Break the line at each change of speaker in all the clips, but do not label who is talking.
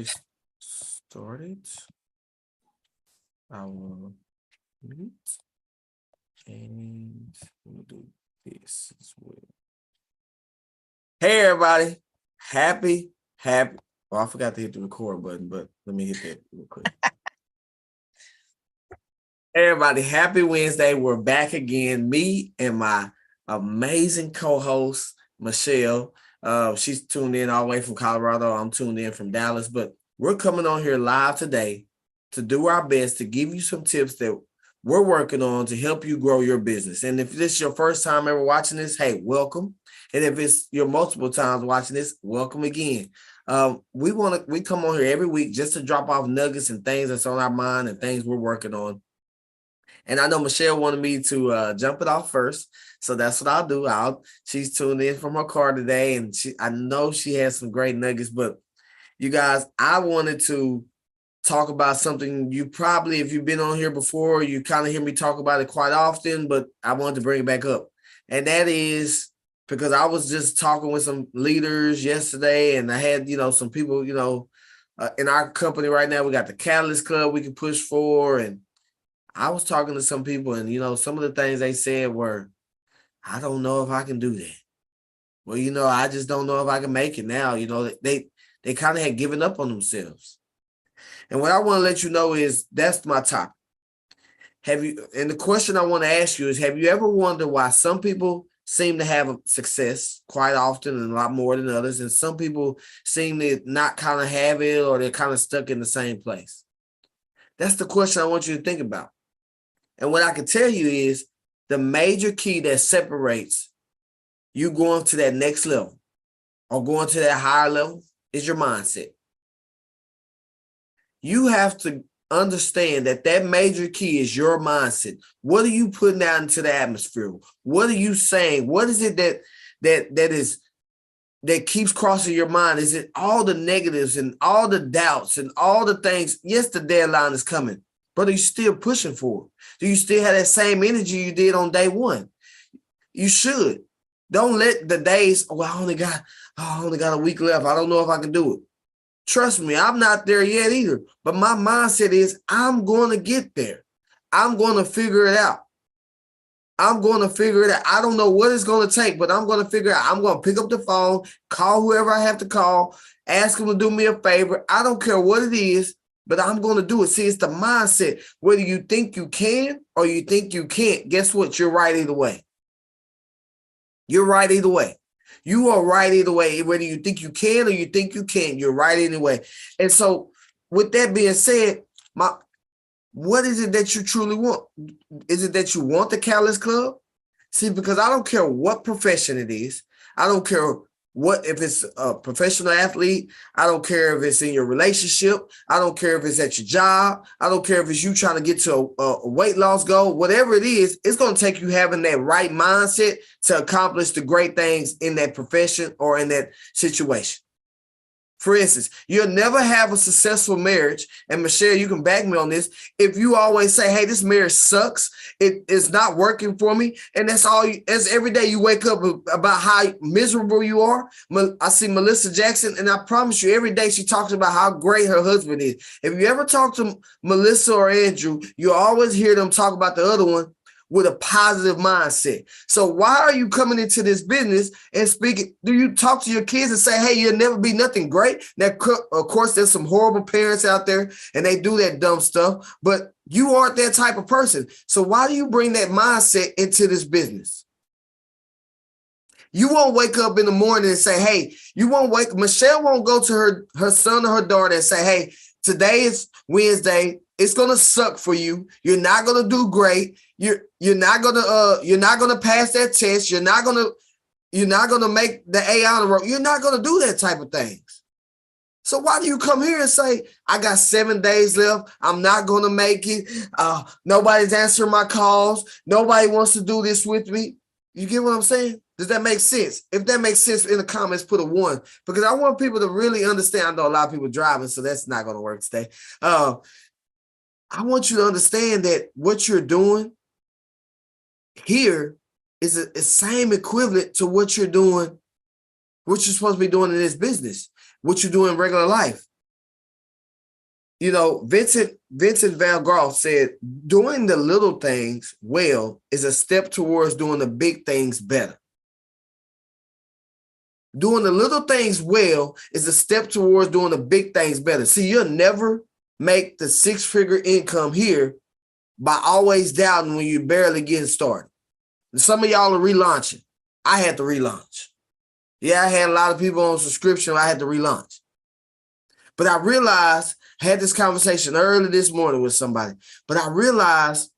already started our meet, and we'll do this as well. Hey, everybody. Happy. Well, I forgot to hit the record button, but let me hit that real quick. Hey, everybody. Happy Wednesday. We're back again. Me and my amazing co-host, Michelle. She's tuned in all the way from Colorado. I'm tuned in from Dallas, but we're coming on here live today to do our best to give you some tips that we're working on to help you grow your business. And if this is your first time ever watching this, hey, welcome. And if it's your multiple times watching this, welcome again. We come on here every week just to drop off nuggets and things that's on our mind and things we're working on. And I know Michelle wanted me to jump it off first, so that's what I'll do. She's tuned in from her car today, and I know she has some great nuggets. But you guys, I wanted to talk about something you probably, if you've been on here before, you kind of hear me talk about it quite often, but I wanted to bring it back up. And that is because I was just talking with some leaders yesterday, and I had, some people, in our company right now, we got the Catalyst Club we can push for. And I was talking to some people, and, some of the things they said were, I don't know if I can do that. Well, I just don't know if I can make it now. They kind of had given up on themselves. And what I want to let you know is that's my topic. And the question I want to ask you is, have you ever wondered why some people seem to have success quite often and a lot more than others, and some people seem to not kind of have it, or they're kind of stuck in the same place? That's the question I want you to think about. And what I can tell you is the major key that separates you going to that next level or going to that higher level is your mindset. You have to understand that major key is your mindset. What are you putting out into the atmosphere? What are you saying? What is it that keeps crossing your mind? Is it all the negatives and all the doubts and all the things? Yes, the deadline is coming, but are you still pushing for it? Do you still have that same energy you did on day one? You should. Don't let the days, I only got a week left. I don't know if I can do it. Trust me, I'm not there yet either. But my mindset is I'm going to get there. I'm going to figure it out. I don't know what it's going to take, but I'm going to figure it out. I'm going to pick up the phone, call whoever I have to call, ask them to do me a favor. I don't care what it is, but I'm going to do it. See, it's the mindset. Whether you think you can or you think you can't, guess what? You're right either way. You're right either way. You are right either way. Whether you think you can or you think you can't, you're right anyway. And so with that being said, what is it that you truly want? Is it that you want the Catalyst Club? See, because I don't care what profession it is. I don't care if it's a professional athlete. I don't care if it's in your relationship. I don't care if it's at your job. I don't care if it's you trying to get to a weight loss goal. Whatever it is, it's going to take you having that right mindset to accomplish the great things in that profession or in that situation. For instance, you'll never have a successful marriage, and Michelle, you can back me on this, if you always say, hey, this marriage sucks, it's not working for me, and that's every day you wake up about how miserable you are. I see Melissa Jackson, and I promise you, every day she talks about how great her husband is. If you ever talk to Melissa or Andrew, you always hear them talk about the other one with a positive mindset. So why are you coming into this business and speaking? Do you talk to your kids and say, hey, you'll never be nothing great? Now, of course, there's some horrible parents out there and they do that dumb stuff, but you aren't that type of person. So why do you bring that mindset into this business? You won't wake up in the morning and say, hey, Michelle won't go to her son or her daughter and say, hey, today is Wednesday. It's gonna suck for you. You're not gonna do great. You're not gonna pass that test. You're not gonna make the A honor roll. You're not gonna do that type of things. So why do you come here and say, I got 7 days left. I'm not gonna make it. Nobody's answering my calls. Nobody wants to do this with me. You get what I'm saying? Does that make sense? If that makes sense, in the comments, put a 1, because I want people to really understand. I know a lot of people driving, so that's not gonna work today. I want you to understand that what you're doing here is the same equivalent to what you're doing, what you're supposed to be doing in this business, what you do in regular life. Vincent Van Gogh said, doing the little things well is a step towards doing the big things better. Doing the little things well is a step towards doing the big things better. See, you'll never make the six-figure income here by always doubting when you're barely getting started. Some of y'all are relaunching. I had to relaunch. Yeah, I had a lot of people on subscription. I had to relaunch. But I realized, I had this conversation early this morning with somebody, but I realized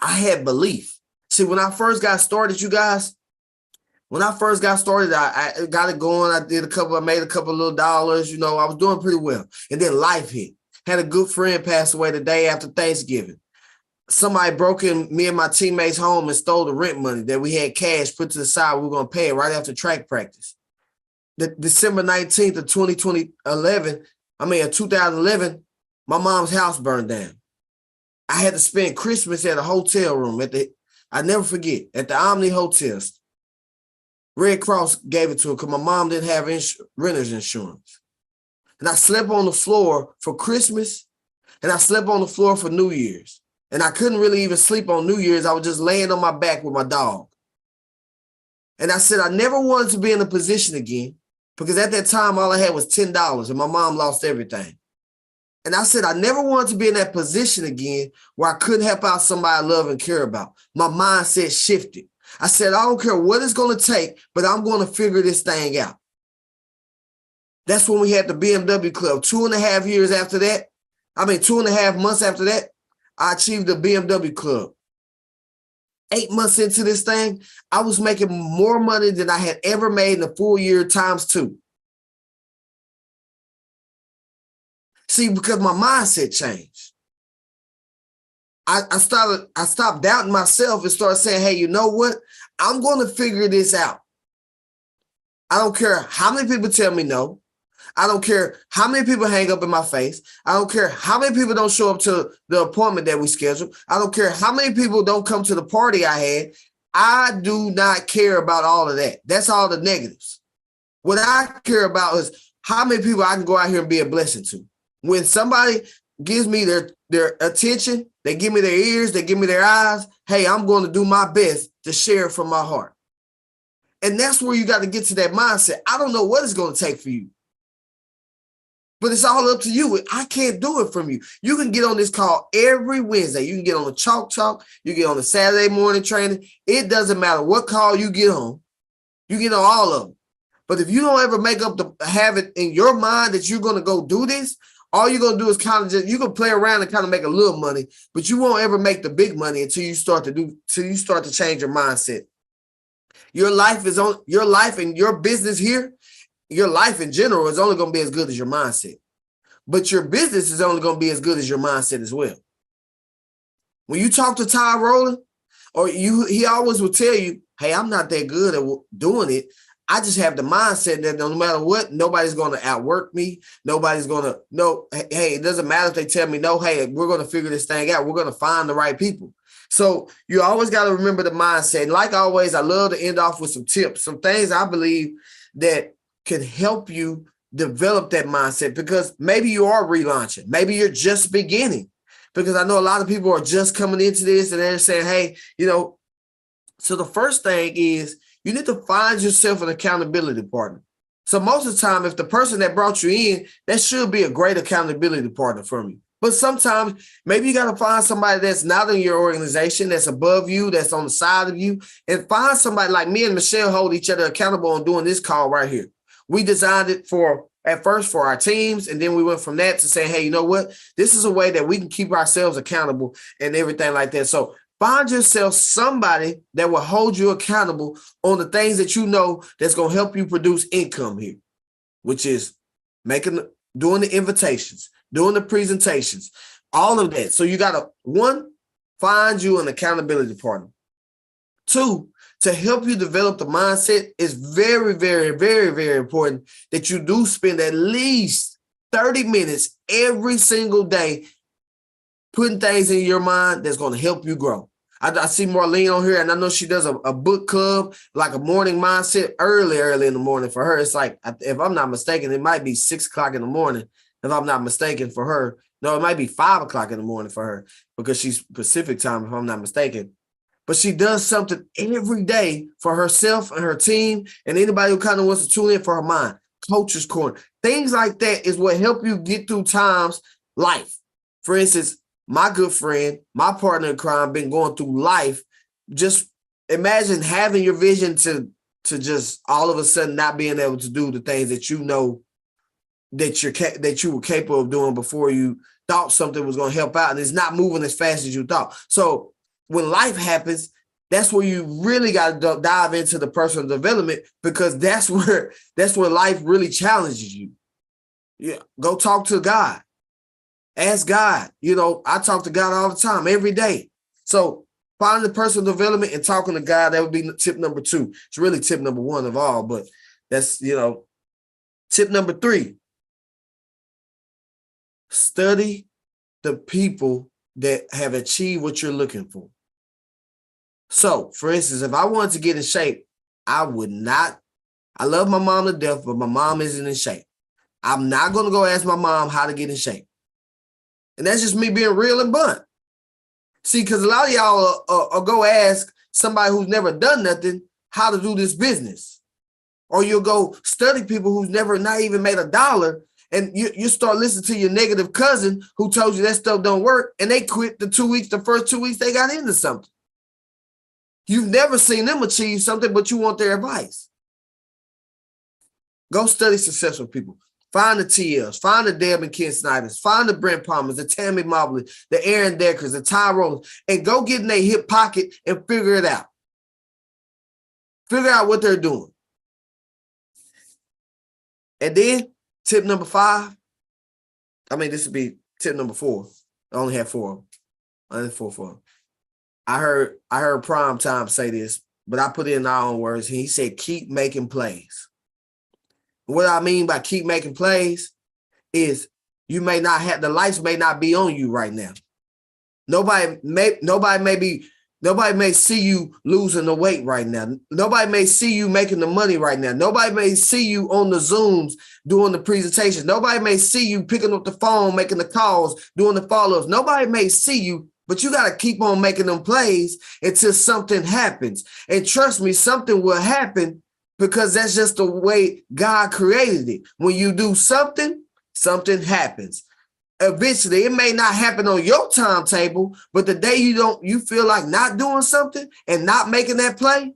I had belief. See, when I first got started, you guys, I got it going. I made a couple of little dollars, I was doing pretty well. And then life hit. Had a good friend pass away the day after Thanksgiving. Somebody broke in me and my teammates' home and stole the rent money that we had cash put to the side. We were going to pay it right after track practice. December 19th of 2011, my mom's house burned down. I had to spend Christmas at a hotel room I never forget, at the Omni Hotels. Red Cross gave it to her because my mom didn't have renter's insurance. And I slept on the floor for Christmas, and I slept on the floor for New Year's. And I couldn't really even sleep on New Year's. I was just laying on my back with my dog. And I said I never wanted to be in a position again, because at that time, all I had was $10, and my mom lost everything. And I said I never wanted to be in that position again where I couldn't help out somebody I love and care about. My mindset shifted. I said, I don't care what it's going to take, but I'm going to figure this thing out. That's when we had the BMW Club. 2.5 months after that, I achieved the BMW Club. 8 months into this thing, I was making more money than I had ever made in a full year times 2. See, because my mindset changed. I stopped doubting myself and started saying, hey, you know what? I'm going to figure this out. I don't care how many people tell me no. I don't care how many people hang up in my face. I don't care how many people don't show up to the appointment that we scheduled. I don't care how many people don't come to the party I had. I do not care about all of that. That's all the negatives. What I care about is how many people I can go out here and be a blessing to. When somebody gives me their attention, they give me their ears, they give me their eyes, hey, I'm going to do my best to share it from my heart. And that's where you got to get to that mindset. I don't know what it's going to take for you, but it's all up to you. I can't do it from you. You can get on this call every Wednesday. You can get on the Chalk Talk. You get on the Saturday morning training. It doesn't matter what call you get on. You get on all of them. But if you don't ever make up the habit in your mind that you're going to go do this, all you're going to do is kind of you can play around and kind of make a little money, but you won't ever make the big money until you start to change your mindset. Your life and your business here, your life in general is only going to be as good as your mindset. But your business is only going to be as good as your mindset as well. When you talk to Ty Rowland, he always will tell you, hey, I'm not that good at doing it. I just have the mindset that no matter what, nobody's going to outwork me. Nobody's going to know. Hey, it doesn't matter if they tell me no. Hey, we're going to figure this thing out. We're going to find the right people. So you always got to remember the mindset. And like always, I love to end off with some tips, some things I believe that can help you develop that mindset, because maybe you are relaunching. Maybe you're just beginning, because I know a lot of people are just coming into this and they're saying, hey, so the first thing is, you need to find yourself an accountability partner. So most of the time, if the person that brought you in, that should be a great accountability partner for you. But sometimes maybe you got to find somebody that's not in your organization, that's above you, that's on the side of you, and find somebody like me and Michelle hold each other accountable on doing this call right here. We designed it at first for our teams, and then we went from that to saying, hey, you know what? This is a way that we can keep ourselves accountable and everything like that. So find yourself somebody that will hold you accountable on the things that you know that's going to help you produce income here, which is doing the invitations, doing the presentations, all of that. So you got to, 1, find you an accountability partner. 2, to help you develop the mindset, is very, very, very, very important that you do spend at least 30 minutes every single day putting things in your mind that's going to help you grow. I see Marlene on here, and I know she does a book club, like a morning mindset early in the morning for her. It's like, if I'm not mistaken, it might be 6 o'clock in the morning. if I'm not mistaken, for her. No, it might be 5 o'clock in the morning for her because she's Pacific time, if I'm not mistaken. But she does something every day for herself and her team and anybody who kind of wants to tune in for her mind. Coach's Corner. Things like that is what help you get through times life. For instance, my good friend, my partner in crime, been going through life. Just imagine having your vision to just all of a sudden not being able to do the things that you know that you were capable of doing before you thought something was going to help out, and it's not moving as fast as you thought. So when life happens, that's where you really got to dive into the personal development, because that's where life really challenges you. Yeah, go talk to God. Ask God. I talk to God all the time, every day. So finding the personal development and talking to God, that would be tip number 2. It's really tip number 1 of all, but that's, tip number 3. Study the people that have achieved what you're looking for. So, for instance, if I wanted to get in shape, I love my mom to death, but my mom isn't in shape. I'm not going to go ask my mom how to get in shape. And that's just me being real and blunt. See, because a lot of y'all will go ask somebody who's never done nothing how to do this business. Or you'll go study people who's never not even made $1, and you start listening to your negative cousin who told you that stuff don't work, and they quit the first 2 weeks they got into something. You've never seen them achieve something, but you want their advice. Go study successful people. Find the TLs, find the Deb and Ken Snyders, find the Brent Palmers, the Tammy Mobley, the Aaron Deckers, the Ty Rowlands, and go get in their hip pocket and figure it out. Figure out what they're doing. And then tip number 5, this would be tip number 4. I only have 4. Only 4 for them. I heard Prime Time say this, but I put it in our own words. He said, keep making plays. What I mean by keep making plays is the lights may not be on you right now. Nobody may see you losing the weight right now. Nobody may see you making the money right now. Nobody may see you on the Zooms doing the presentations. Nobody may see you picking up the phone, making the calls, doing the follow-ups. Nobody may see you, but you got to keep on making them plays until something happens. And trust me, something will happen, because that's just the way God created it. When you do something, something happens. Eventually, it may not happen on your timetable, but the day you feel like not doing something and not making that play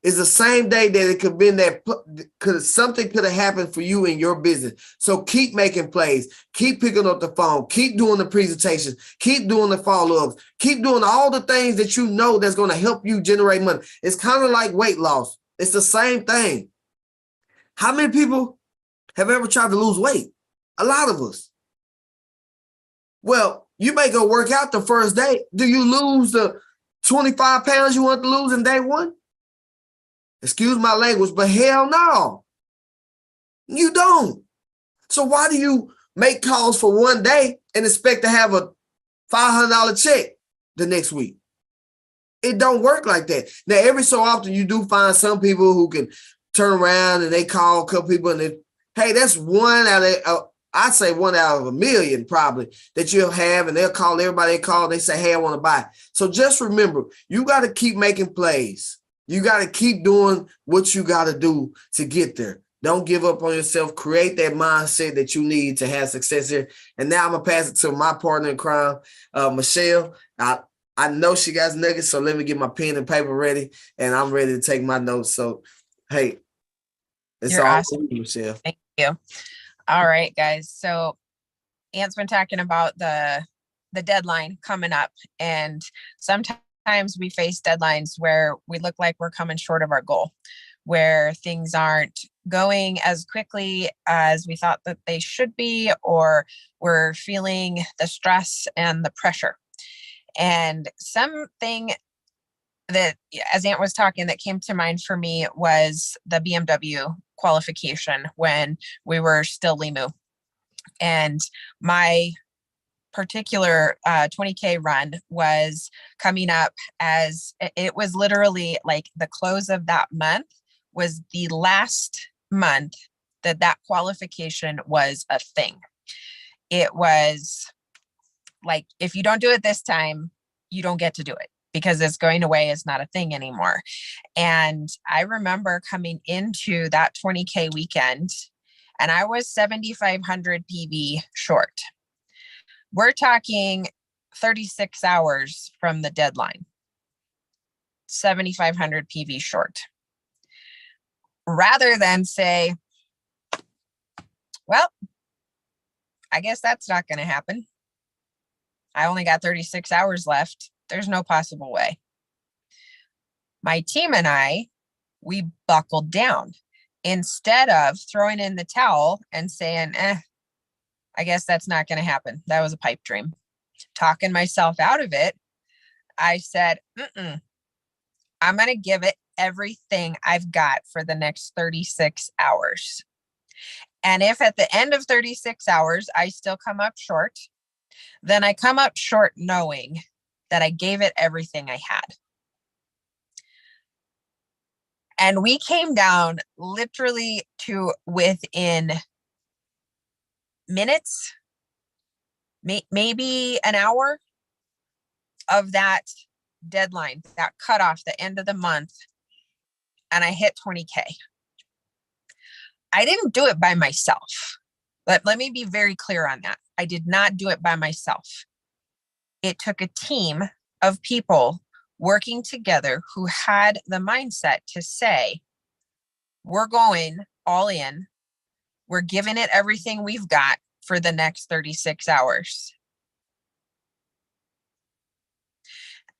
is the same day that it could have been that, because something could have happened for you in your business. So keep making plays, keep picking up the phone, keep doing the presentations, keep doing the follow-ups, keep doing all the things that you know that's going to help you generate money. It's kind of like weight loss. It's the same thing. How many people have ever tried to lose weight? A lot of us. Well, you may go work out the first day. Do you lose the 25 pounds you want to lose in day 1? Excuse my language, but hell no. You don't. So why do you make calls for one day and expect to have a $500 check the next week? It don't work like that. Now, every so often you do find some people who can turn around and they call a couple people and hey, that's one out of, I'd say 1 out of a million probably that you'll have, and they'll call everybody they call. They say, hey, I want to buy. So just remember, you got to keep making plays. You got to keep doing what you got to do to get there. Don't give up on yourself. Create that mindset that you need to have success here. And now I'm going to pass it to my partner in crime, Michelle. I know she got nuggets, so let me get my pen and paper ready, and I'm ready to take my notes. So, hey, it's
You're
all
awesome,
you, Michelle.
Thank you. All right, guys. So Ant's been talking about the deadline coming up, and sometimes we face deadlines where we look like we're coming short of our goal, where things aren't going as quickly as we thought that they should be, or we're feeling the stress and the pressure. And something that, as Ant was talking, that came to mind for me was the BMW qualification when we were still Limu. And my particular 20K run was coming up, as it was literally like the close of that month was the last month that qualification was a thing. it was like, if you don't do it this time, you don't get to do it because it's going away. It's not a thing anymore. And I remember coming into that 20K weekend and I was 7,500 PV short. We're talking 36 hours from the deadline, 7,500 PV short. Rather than say, well, I guess that's not going to happen. I only got 36 hours left. There's no possible way. My team and I, we buckled down. Instead of throwing in the towel and saying, I guess that's not going to happen. That was a pipe dream. Talking myself out of it, I said, I'm going to give it everything I've got for the next 36 hours. And if at the end of 36 hours, I still come up short, then I come up short knowing that I gave it everything I had. And we came down literally to within minutes, maybe an hour of that deadline, that cutoff, the end of the month. And I hit 20K. I didn't do it by myself. Let me be very clear on that. I did not do it by myself. It took a team of people working together who had the mindset to say, we're going all in. We're giving it everything we've got for the next 36 hours.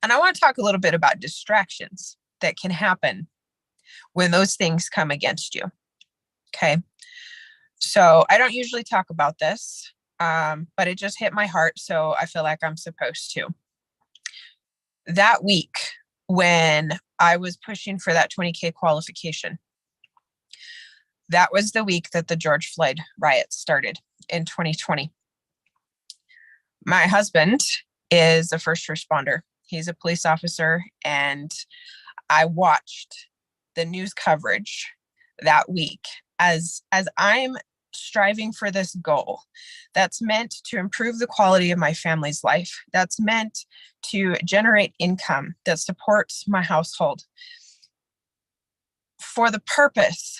And I want to talk a little bit about distractions that can happen when those things come against you. Okay. So I don't usually talk about this, but it just hit my heart. So I feel like I'm supposed to. That week when I was pushing for that 20K qualification, that was the week that the George Floyd riots started in 2020. My husband is a first responder. He's a police officer, and I watched the news coverage that week as I'm striving for this goal that's meant to improve the quality of my family's life, that's meant to generate income that supports my household for the purpose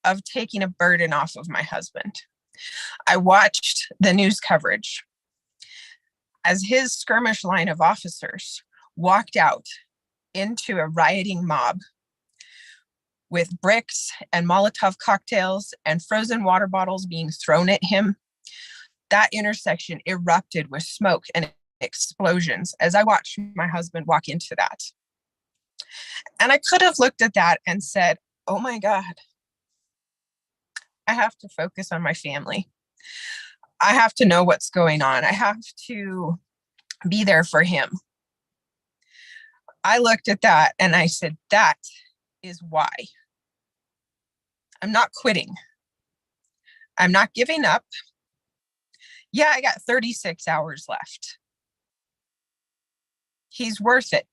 of taking a burden off of my husband. I watched the news coverage as his skirmish line of officers walked out into a rioting mob with bricks and Molotov cocktails and frozen water bottles being thrown at him. That intersection erupted with smoke and explosions as I watched my husband walk into that. And I could have looked at that and said, oh my God, I have to focus on my family. I have to know what's going on. I have to be there for him. I looked at that and I said, that is why. I'm not quitting. I'm not giving up. Yeah, I got 36 hours left. He's worth it.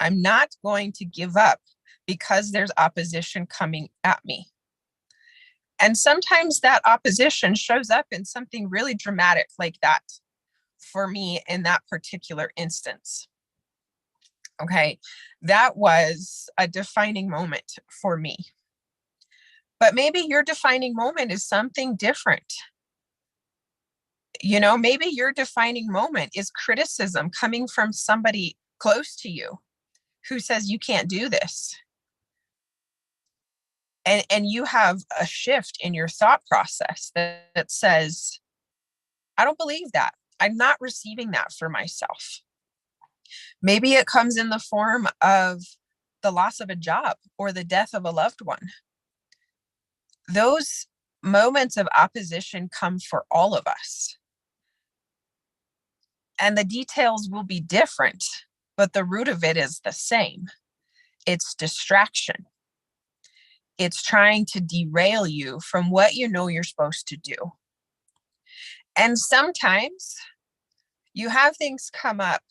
I'm not going to give up because there's opposition coming at me. And sometimes that opposition shows up in something really dramatic like that for me in that particular instance. Okay, that was a defining moment for me. But maybe your defining moment is something different. You know, maybe your defining moment is criticism coming from somebody close to you who says you can't do this. And you have a shift in your thought process that says, I don't believe that. I'm not receiving that for myself. Maybe it comes in the form of the loss of a job or the death of a loved one. Those moments of opposition come for all of us. And the details will be different, but the root of it is the same. It's distraction. It's trying to derail you from what you know you're supposed to do. And sometimes you have things come up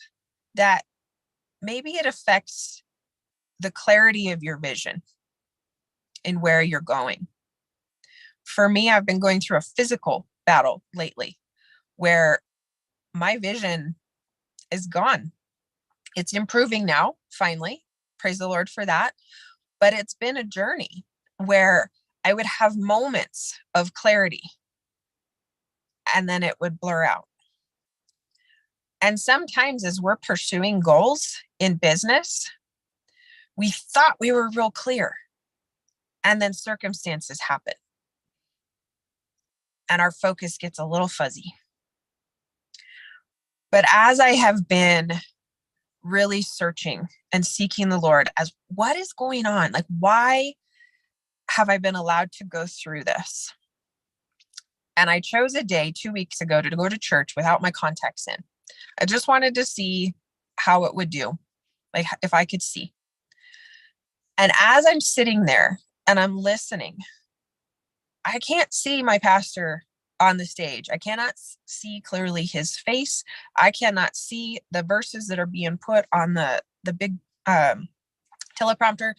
that maybe it affects the clarity of your vision and where you're going. For me, I've been going through a physical battle lately where my vision is gone. It's improving now, finally. Praise the Lord for that. But it's been a journey where I would have moments of clarity and then it would blur out. And sometimes as we're pursuing goals in business, we thought we were real clear, and then circumstances happen and our focus gets a little fuzzy. But as I have been really searching and seeking the Lord as what is going on, like, why have I been allowed to go through this? And I chose a day 2 weeks ago to go to church without my contacts in. I just wanted to see how it would do, like if I could see. And as I'm sitting there and I'm listening, I can't see my pastor on the stage. I cannot see clearly his face. I cannot see the verses that are being put on the big teleprompter.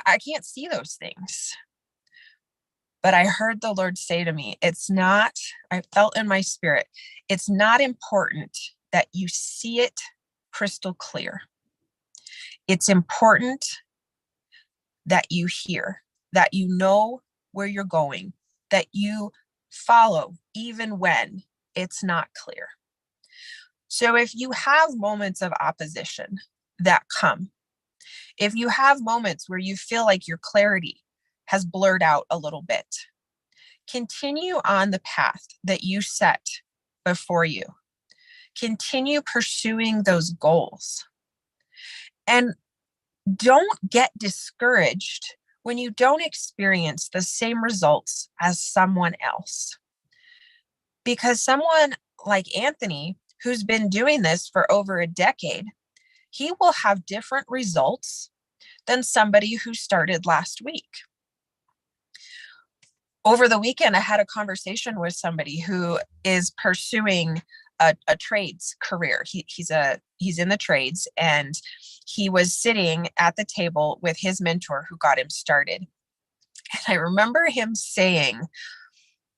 I can't see those things. But I heard the Lord say to me, I felt in my spirit, it's not important that you see it crystal clear. It's important that you hear, that you know where you're going, that you follow even when it's not clear. So if you have moments of opposition that come, if you have moments where you feel like your clarity has blurred out a little bit, continue on the path that you set before you. Continue pursuing those goals. And don't get discouraged when you don't experience the same results as someone else. Because someone like Anthony, who's been doing this for over a decade, he will have different results than somebody who started last week. Over the weekend, I had a conversation with somebody who is pursuing a trades career. He's in the trades, and he was sitting at the table with his mentor who got him started. And I remember him saying,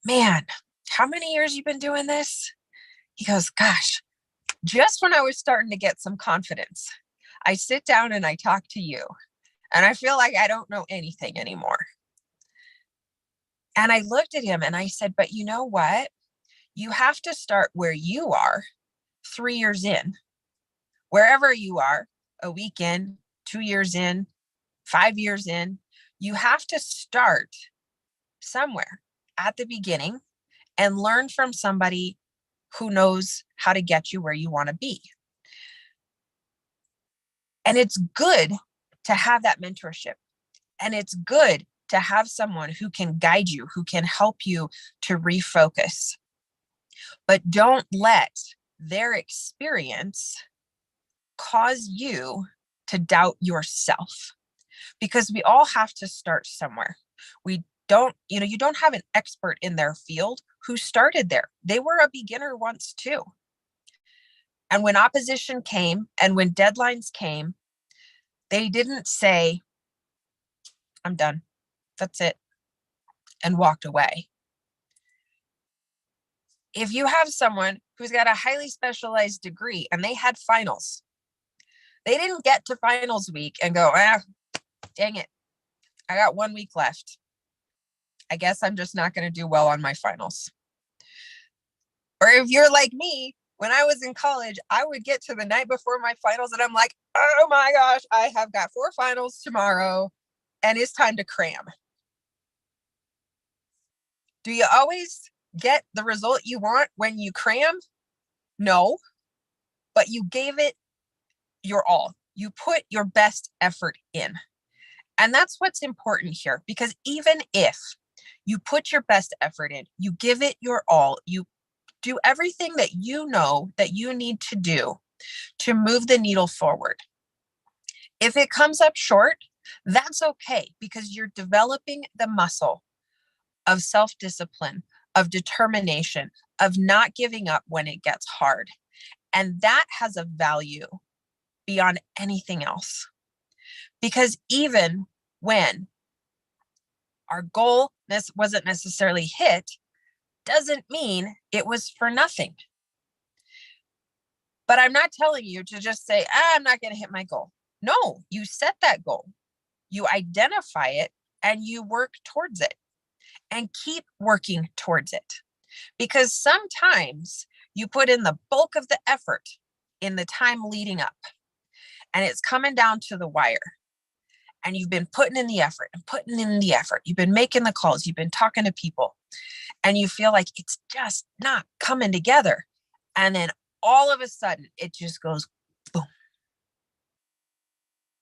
"Man, how many years you been doing this?" He goes, "Gosh, just when I was starting to get some confidence, I sit down and I talk to you, and I feel like I don't know anything anymore." And I looked at him and I said, "But you know what? You have to start where you are 3 years in, wherever you are, a week in, 2 years in, 5 years in. You have to start somewhere at the beginning and learn from somebody who knows how to get you where you want to be." And it's good to have that mentorship. And it's good to have someone who can guide you, who can help you to refocus. But don't let their experience cause you to doubt yourself, because we all have to start somewhere. You don't have an expert in their field who started there. They were a beginner once too. And when opposition came and when deadlines came, they didn't say, "I'm done. That's it," and walked away. If you have someone who's got a highly specialized degree and they had finals, they didn't get to finals week and go, "Dang it, I got 1 week left. I guess I'm just not going to do well on my finals." Or if you're like me, when I was in college, I would get to the night before my finals and I'm like, "Oh my gosh, I have got 4 finals tomorrow and it's time to cram." Do you always get the result you want when you cram? No, but you gave it your all. You put your best effort in. And that's what's important here, because even if you put your best effort in, you give it your all, you do everything that you know that you need to do to move the needle forward. If it comes up short, that's okay, because you're developing the muscle of self-discipline, of determination, of not giving up when it gets hard. And that has a value beyond anything else. Because even when our goal wasn't necessarily hit, doesn't mean it was for nothing. But I'm not telling you to just say, I'm not going to hit my goal. No, you set that goal, you identify it, and you work towards it, and keep working towards it. Because sometimes you put in the bulk of the effort in the time leading up, and it's coming down to the wire. And you've been putting in the effort and putting in the effort. You've been making the calls. You've been talking to people, and you feel like it's just not coming together. And then all of a sudden, it just goes boom.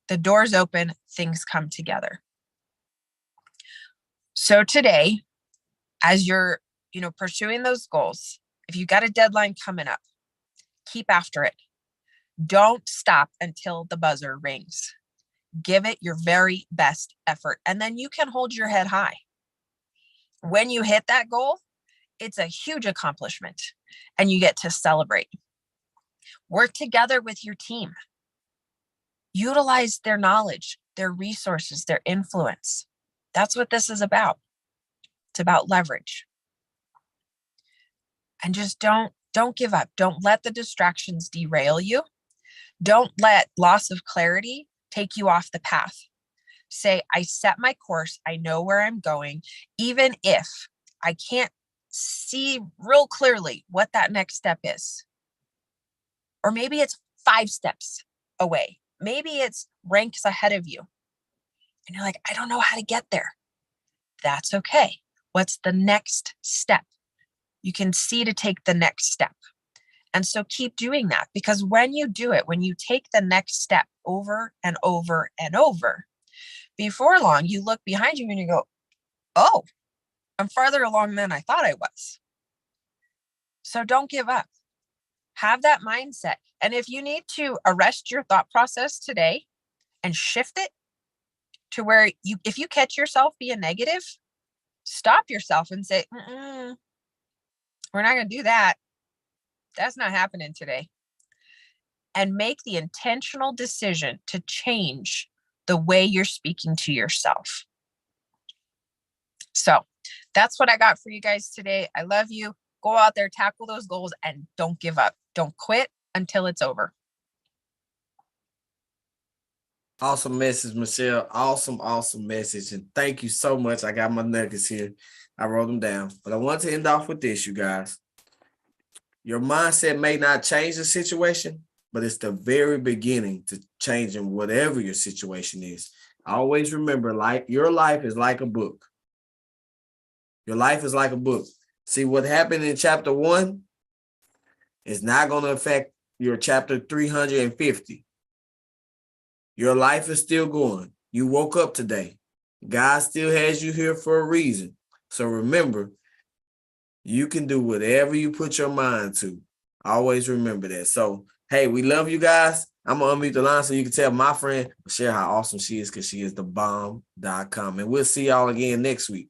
The doors open, things come together. So today, as you're, pursuing those goals, if you got a deadline coming up, keep after it. Don't stop until the buzzer rings. Give it your very best effort, and then you can hold your head high. When you hit that goal, it's a huge accomplishment, and you get to celebrate. Work together with your team. Utilize their knowledge, their resources, their influence. That's what this is about. It's about leverage. And just don't give up. Don't let the distractions derail you. Don't let loss of clarity take you off the path. Say, I set my course. I know where I'm going, even if I can't see real clearly what that next step is. Or maybe it's 5 steps away. Maybe it's ranks ahead of you. And you're like, I don't know how to get there. That's okay. What's the next step? You can see to take the next step. And so keep doing that, because when you do it, when you take the next step over and over and over, before long, you look behind you and you go, oh, I'm farther along than I thought I was. So don't give up. Have that mindset. And if you need to arrest your thought process today and shift it to where if you catch yourself being negative, stop yourself and say, we're not going to do that. That's not happening today. And make the intentional decision to change the way you're speaking to yourself. So that's what I got for you guys today. I love you. Go out there, tackle those goals, and don't give up. Don't quit until it's over.
Awesome message, Michelle. Awesome message. And thank you so much. I got my nuggets here. I wrote them down. But I want to end off with this, you guys. Your mindset may not change the situation, but it's the very beginning to changing whatever your situation is. Always remember, your life is like a book. Your life is like a book. See, what happened in chapter 1 is not going to affect your chapter 350. Your life is still going. You woke up today. God still has you here for a reason. So remember, you can do whatever you put your mind to. Always remember that. So, hey, we love you guys. I'm going to unmute the line so you can tell my friend Michelle how awesome she is, because she is the bomb.com. And we'll see y'all again next week.